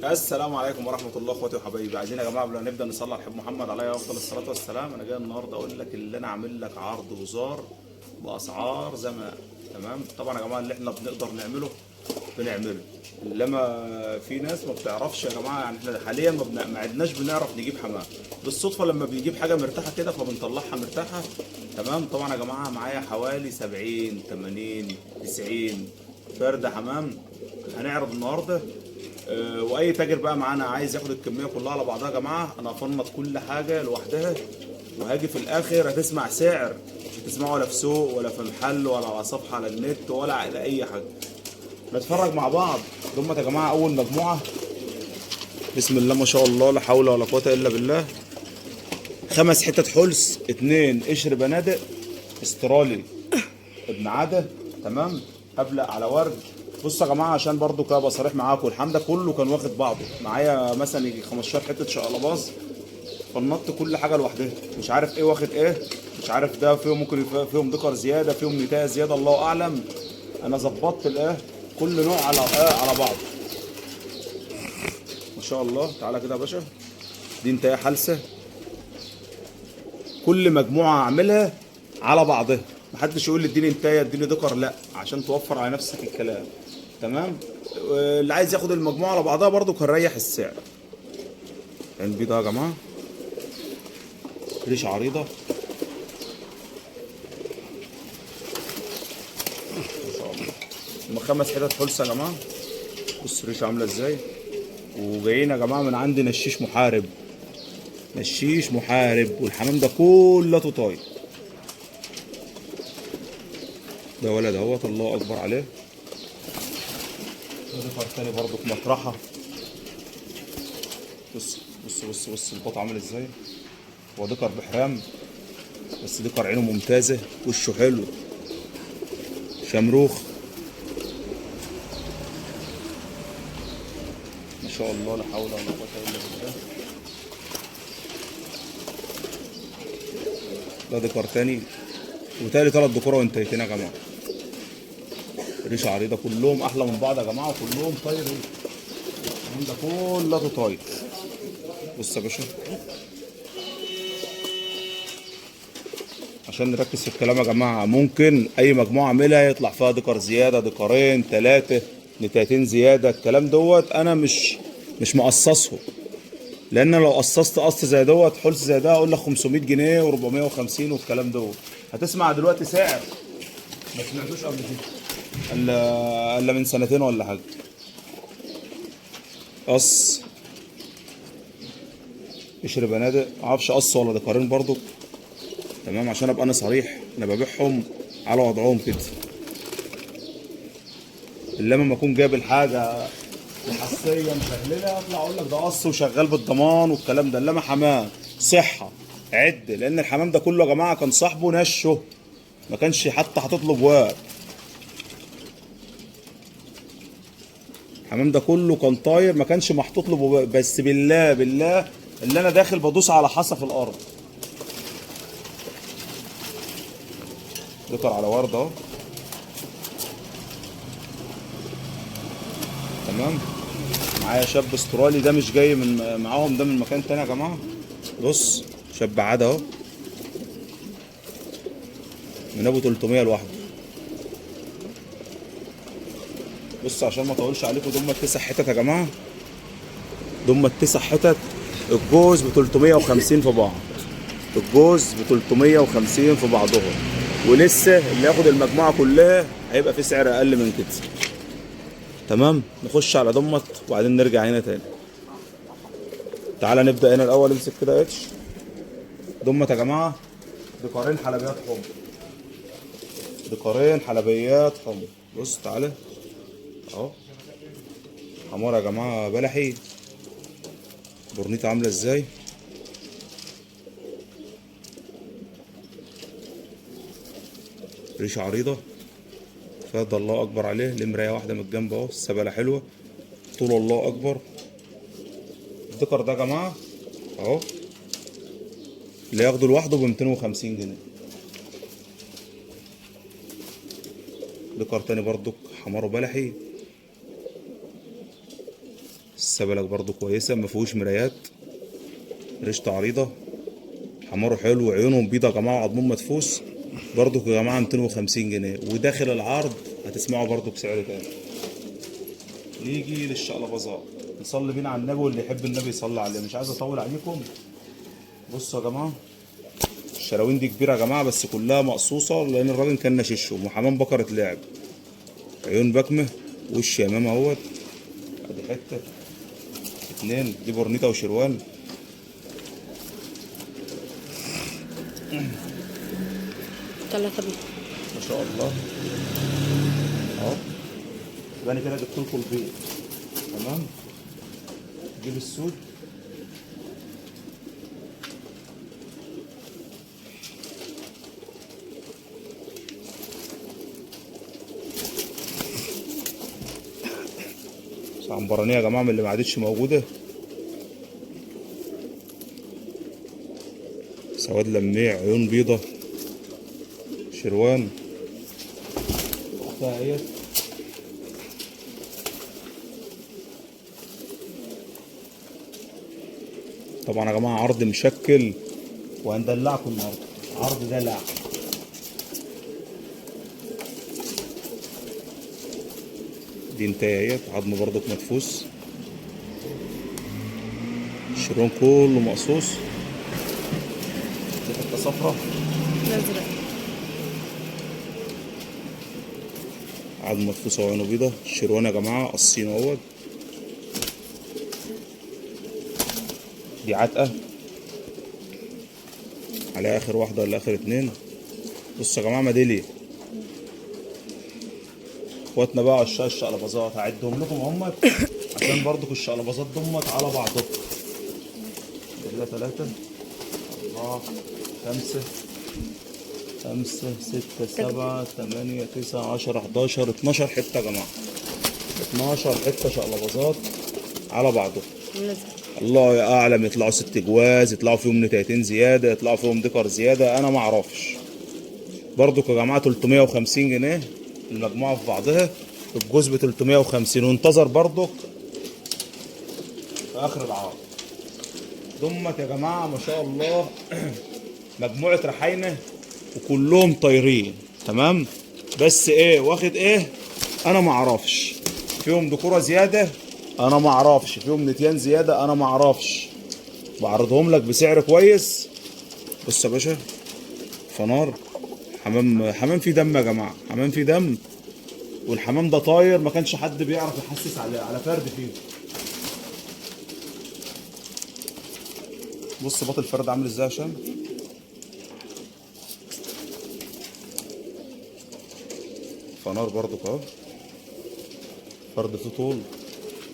السلام عليكم ورحمة الله اخواتي وحبايبي. عايزين يا جماعة قبل ما نبدأ نصلي على الحبيب محمد عليه افضل الصلاة والسلام. انا جاي النهاردة اقول لك اللي انا عامل لك عرض وزار باسعار زمان. تمام، طبعا يا جماعة اللي احنا بنقدر نعمله بنعمله، انما في ناس ما بتعرفش يا جماعة. يعني احنا حاليا ما عدناش بنعرف نجيب حمام بالصدفة. لما بنجيب حاجة مرتاحة كده فبنطلعها مرتاحة. تمام، طبعا يا جماعة معايا حوالي 70 80 90 فرد حمام هنعرض النهارده. واي تاجر بقى معانا عايز ياخد الكميه كلها على بعضها يا جماعه، انا هفنط كل حاجه لوحدها، وهاجي في الاخر هتسمع سعر مش هتسمعه ولا في سوق ولا في محل ولا على صفحه على النت ولا على اي حاجه. نتفرج مع بعض. دول يا جماعه اول مجموعه، بسم الله ما شاء الله لا حول ولا قوه الا بالله. 5 حتت حلس، 2 قشر بنادق استرالي ابن عاده. تمام، ابلق على ورد. بصوا يا جماعه عشان برضو كده ابقى صريح معاكم، الحمام ده كله كان واخد بعضه معايا مثلا يجي 15 حته شقلباز. فنطت كل حاجه لوحدها، مش عارف ايه واخد ايه، مش عارف ده فيهم ممكن فيهم دكر زياده فيهم نتايه زياده الله اعلم. انا ظبطت الايه كل نوع على على بعض ما شاء الله. تعالى كده يا باشا، دي نتايه حلسه. كل مجموعه اعملها على بعضها، محدش يقول لي اديني نتايه اديني دكر، لا، عشان توفر على نفسك الكلام. تمام، اللي عايز ياخد المجموعه على بعضها برضو هنريح السعر. البيضه يا جماعه ريش عريضه ما شاء الله. هم 5 حتت حلسه يا جماعه. بص الريشه عامله ازاي. وجايين يا جماعه من عندي نشيش محارب، نشيش محارب، والحمام ده كله طاير. ده ولد اهوت الله اكبر عليه. ده ذكر تاني برضه في مطرحه. بص بص بص بص البط عامل ازاي. هو ذكر بحرام بس ذكر عينه ممتازه، وشه حلو شمروخ ما شاء الله لا حول ولا قوه الا بالله. ده ذكر تاني، وتالي 3 ذكور وانتهيتين يا جماعه. ريشه عريضه كلهم احلى من بعض يا جماعه، وكلهم طاير. الكلام ده كله طاير. بص يا باشا عشان نركز في الكلام يا جماعه، ممكن اي مجموعه اعملها يطلع فيها دكر زياده، دكرين 3 نتايتين زياده. الكلام دوت انا مش مقصصه، لان لو قصصت قص زي دوت حلس زي ده اقول لك 500 جنيه و450 والكلام دوت. هتسمع دلوقتي سعر ما سمعتوش قبل كده الا من سنتين ولا حاجه. قص قشر بنادق، معرفش قص ولا دكارين برضو. تمام، عشان ابقى انا صريح انا ببيعهم على وضعهم كده. لما اكون جايب الحاجه وحساسيه مشغلله اطلع اقول لك ده قص وشغال بالضمان والكلام ده. لما حمام صحه عد، لان الحمام ده كله يا جماعه كان صاحبه نشه، ما كانش حتى هتطلب ورق. الحمام ده كله كان طاير، ما كانش محطوط له بس بالله بالله اللي انا داخل بدوس على حصى في الارض. ذكر على ورد اهو. تمام، معايا شاب استرالي، ده مش جاي من معاهم، ده من مكان تاني يا جماعه. بص شاب عاد اهو من ابو 300 لوحده. بص عشان ما اطولش عليكم، دول 9 حتت يا جماعه، دول 9 حتت. الجوز ب 350 في بعض، الجوز ب 350 في بعضهم، ولسه اللي ياخد المجموعه كلها هيبقى في سعر اقل من كده. تمام، نخش على ضمت وبعدين نرجع هنا تاني. تعالى نبدا هنا الاول. امسك كده اتش ضمت يا جماعه. ديكارين حلبيات حمر، ديكارين حلبيات حمر. بص تعالى اهو، حمار يا جماعه بلحي، برنيطه عامله ازاي. ريشه عريضه فهد الله اكبر عليه. ليه مرايه واحده من الجنب اهو، السبله حلوه طول الله اكبر. الدكر ده يا جماعه اهو اللي ياخده لوحده ب 250 جنيه. دكر تاني برضك حماره بلحي السبلك برضو كويسه، ما فيهوش مرايات، ريشته عريضه، حماره حلو، عيونهم بيضه يا جماعه، وعضمهم مدفوس. برضو يا جماعه 250 جنيه. وداخل العرض هتسمعوا برضو بسعر تاني. نيجي للشقلباظات، نصلي بينا على النبي، واللي يحب النبي يصلي عليه. مش عايز اطول عليكم. بصوا يا جماعه، الشراوين دي كبيره يا جماعه، بس كلها مقصوصه لان الراجل كان ناششهم. وحمام بكره لعب، عيون بكمه، وش يمام اهوت. ادي حته اتنين، دي بورنيطه وشروان. ثلاثة بيه ما شاء الله اهو. يبقى انا كده جبت لكم البيض. تمام. جيب السود. عنبرانيه يا جماعه من اللي ما عادتش موجوده. سواد لميع، عيون بيضه، شروان. اختها اهيت. طبعا يا جماعه عرض مشكل، وهندلعكم النهارده عرض دلع. دي انتايات، عظم برضك مدفوس، الشرون كله مقصوص. دي حته صفرا الأزرق. عظم مدفوسه وعينه بيضه. الشروان يا جماعه قصين اهوت. دي عتقه على اخر واحده ولا اخر اتنين. بصوا يا جماعه ميداليه. اخواتنا بقى عشاق الشقلباظات هعدهم لكم همت عشان برضك الشقلباظات دمت على بعضهم. كده 3 4 5 5 6 7 8 9 10 11 12 حته يا جماعه. 12 حته شقلباظات على بعضهم. الأزرق. الله اعلم، يطلعوا 6 جواز، يطلعوا فيهم نتايتين زياده، يطلعوا فيهم ديكر زياده، انا ما اعرفش. برضك يا جماعه 350 جنيه المجموعه في بعضها. الجوز ب 350. وانتظر برضك في اخر العرض. دمت يا جماعه ما شاء الله مجموعه رحاينه وكلهم طايرين. تمام. بس ايه واخد ايه انا ما اعرفش. فيهم دكوره زياده انا ما اعرفش، فيهم نتيان زياده انا ما اعرفش. بعرضهم لك بسعر كويس. بص يا باشا، فنار حمام فيه دم يا جماعه، حمام فيه دم. والحمام ده طاير، ما كانش حد بيعرف يحسس على فرد فيه. بص باط الفرد عامل ازاي يا هشام. فنار برضك اهو. فرد فيه طول.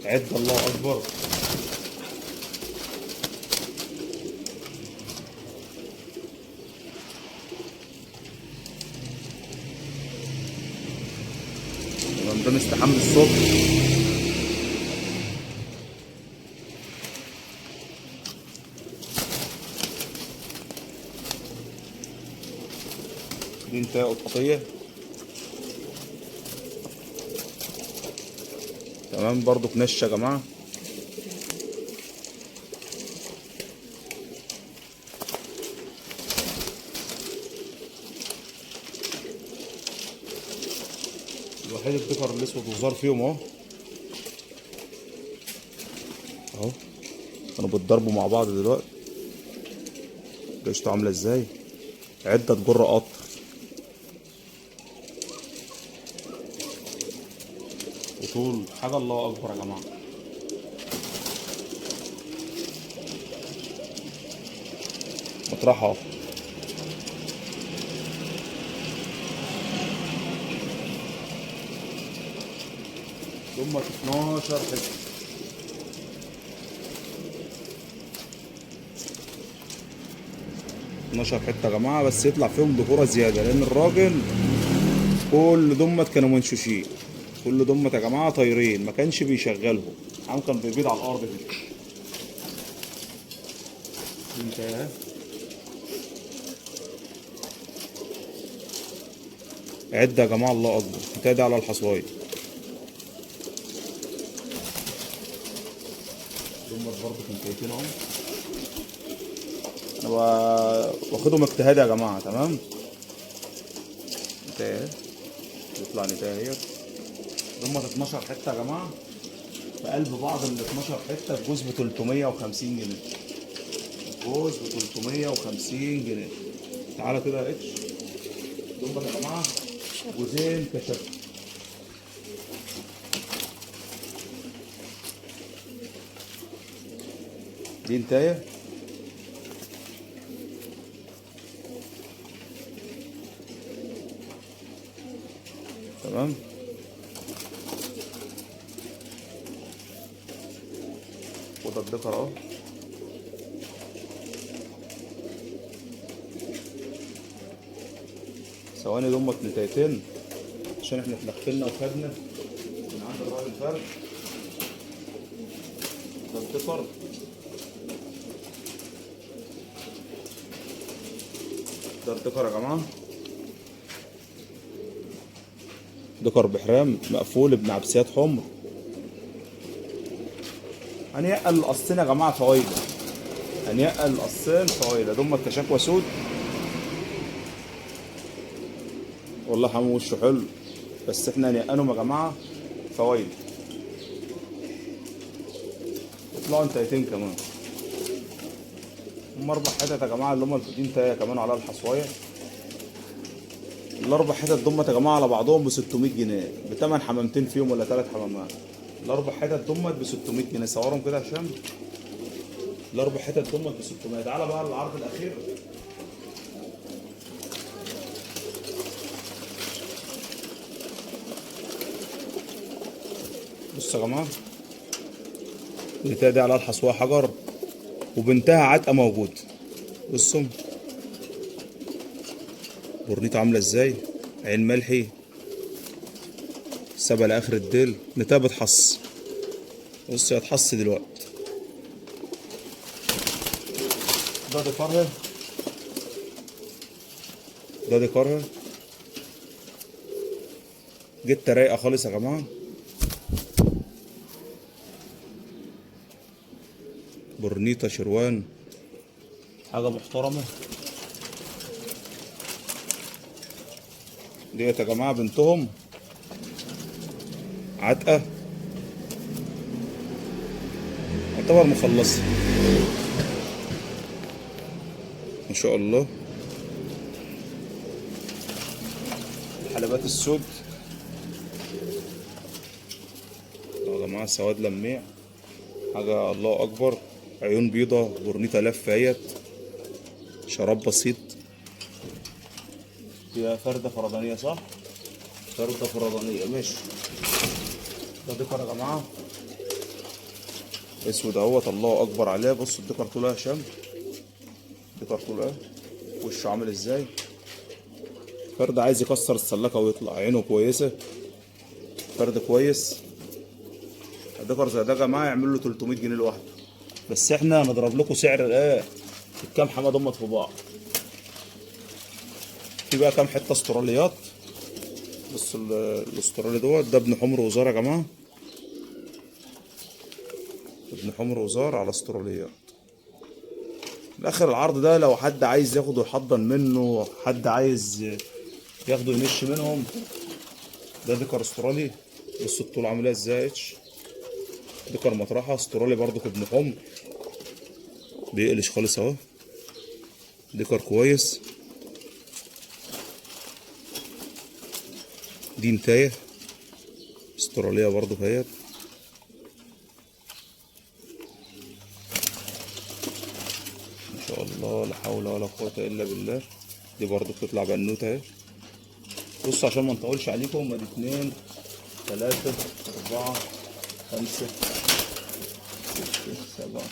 عد الله اكبر. ده مستحمل الصبح. دي انتهى قطقطية. تمام. برضو نشة يا جماعة. الوحيد الدكر الاسود وزار فيهم اهو. اهو كانوا بيتضربوا مع بعض دلوقتي. ريشته عاملة ازاي. عدة تجر قطر. وطول حاجة الله أكبر يا جماعة. مطرحها ثم 12 حتة. 12 حتة يا جماعة، بس يطلع فيهم دكورة زيادة لأن الراجل كل دمت كانوا منشوشين. كل دمت يا جماعة طايرين، ما كانش بيشغلهم. عم كان بيبيض على الأرض كده. انت عد يا جماعة الله أكبر. انت على الحصواية. دول برضه كنتيتين اهم. انا واخدهم اجتهاد يا جماعه. تمام. نتايه يطلع نتايه اهيت. دول 12 حته يا جماعه في قلب بعض. ال 12 حته الجوز ب 350 جنيه. الجوز ب 350 جنيه. تعالى كده يا اتش. دول يا جماعه جوزين كشف. دي نتايه. تمام. وده الدكر اهو. ثواني دمت نتايتين عشان احنا اتلخفلنا وخدنا من عند الراجل فرد. ده الدكر. ده الدكر يا جماعه. دكر بحرام مقفول ابن عبسيات حمر. هنيقل القصين يا جماعه فوايده. هنيقل القصين فوايده. دول كشكوى سود. والله حمو وشه حلو بس احنا هنيقلهم يا جماعه فوايده. يطلعوا انتايتين كمان. هم 4 حتت يا جماعه اللي هم الفوتين تايه كمان على الحصوايه. ال4 حتت دمت يا جماعه على بعضهم ب 600 جنيه بتمن حمامتين فيهم ولا 3 حمامات. ال4 حتت دمت ب 600 جنيه. صورهم كده يا هشام. ال4 حتت دمت ب 600. تعالى بقى العرض الاخير. بصوا يا جماعه البتاع دي على الحصواه حجر وبنتها عتقه موجود. بصوا بورنيته عامله ازاي. عين ملحي سابها لاخر الديل. نتاها بتحص. بص هتحص دلوقتي. ده ديكارها. ده ديكارها. جت رايقه خالص يا جماعه. بورنيطه شروان حاجه محترمه. ديت يا جماعه بنتهم عتقه يعتبر مخلصه ما شاء الله. الحلبات السود يا جماعه سواد لميع حاجه الله اكبر. عيون بيضه. بورنيطه لفه اهيت. شراب بسيط. دي فردة فردانية صح؟ فردة فردانية ماشي. ده ديكر يا جماعة اسود اهوت الله اكبر عليه. بصوا الديكر طوله يا هشام. ديكر طوله اهي. وشه عامل ازاي. فرد عايز يكسر السلاكة ويطلع. عينه كويسة. فرد كويس. الديكر زي ده يا جماعة يعمل له 300 جنيه لوحده. بس احنا هنضرب لكم سعر ايه الكام حماد امت في بعض. في بقى كام حته استراليات. بص الاسترالي دوت. ده ابن حمر وزار يا جماعه. ابن حمر وزار على استراليات. الاخر العرض ده لو حد عايز ياخده يحضن منه. حد عايز ياخده ينش منهم. ده ديكر استرالي. بص الطول عاملها ازاي اتش. ديكر مطرحه استرالي برضو ابن حمر. بيقلش خالص اهو. ديكر كويس. دي نتايه استراليه برضو اهيت. ما شاء الله لا حول ولا قوه الا بالله. دي برضو بتطلع بنوته اهي. بصوا عشان ما نطولش عليكم. ادي 2 3 4 5 6 7.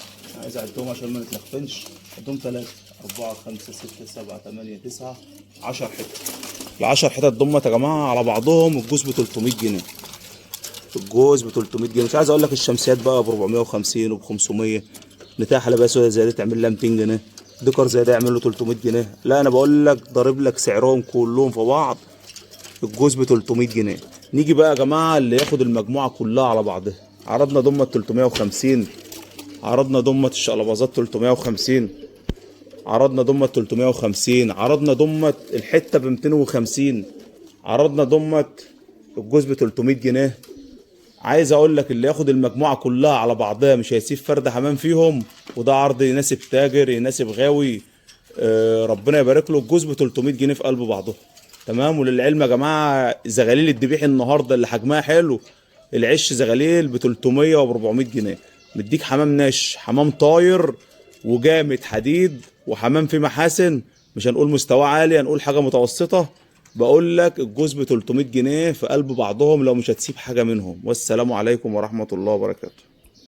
عايز اعدهم عشان ما نتلخفنش. عدهم 3 4 5 6 7 8 9 10 حتت. ال10 حتت دمت يا جماعه على بعضهم الجوز ب 300 جنيه. الجوز ب 300 جنيه. مش عايز اقول لك الشمسيات بقى ب 450 وب 500. نتايه حلبيه سودا زي دي تعمل لها 200 جنيه. ديكر زي ده يعمل له 300 جنيه. لا انا بقول لك ضارب لك سعرهم كلهم في بعض. الجوز ب 300 جنيه. نيجي بقى يا جماعه اللي ياخد المجموعه كلها على بعضها. عرضنا ضمت 350 عرضنا ضمة الشقلباظات 350، عرضنا ضمة 350، عرضنا ضمة الحتة ب 250، عرضنا ضمة الجوز ب 300 جنيه. عايز اقول لك اللي ياخد المجموعة كلها على بعضها مش هيسيب فرد حمام فيهم، وده عرض يناسب تاجر يناسب غاوي. ربنا يبارك له. الجوز ب 300 جنيه في قلب بعضهم. تمام. وللعلم يا جماعة زغاليل الذبيح النهارده اللي حجمها حلو، العش زغاليل ب 300 و 400 جنيه. مديك حمام ناش، حمام طاير وجامد حديد، وحمام فيه محاسن. مش هنقول مستوى عالي، هنقول حاجه متوسطه. بقول لك الجوز ب 300 جنيه في قلب بعضهم لو مش هتسيب حاجه منهم. والسلام عليكم ورحمه الله وبركاته.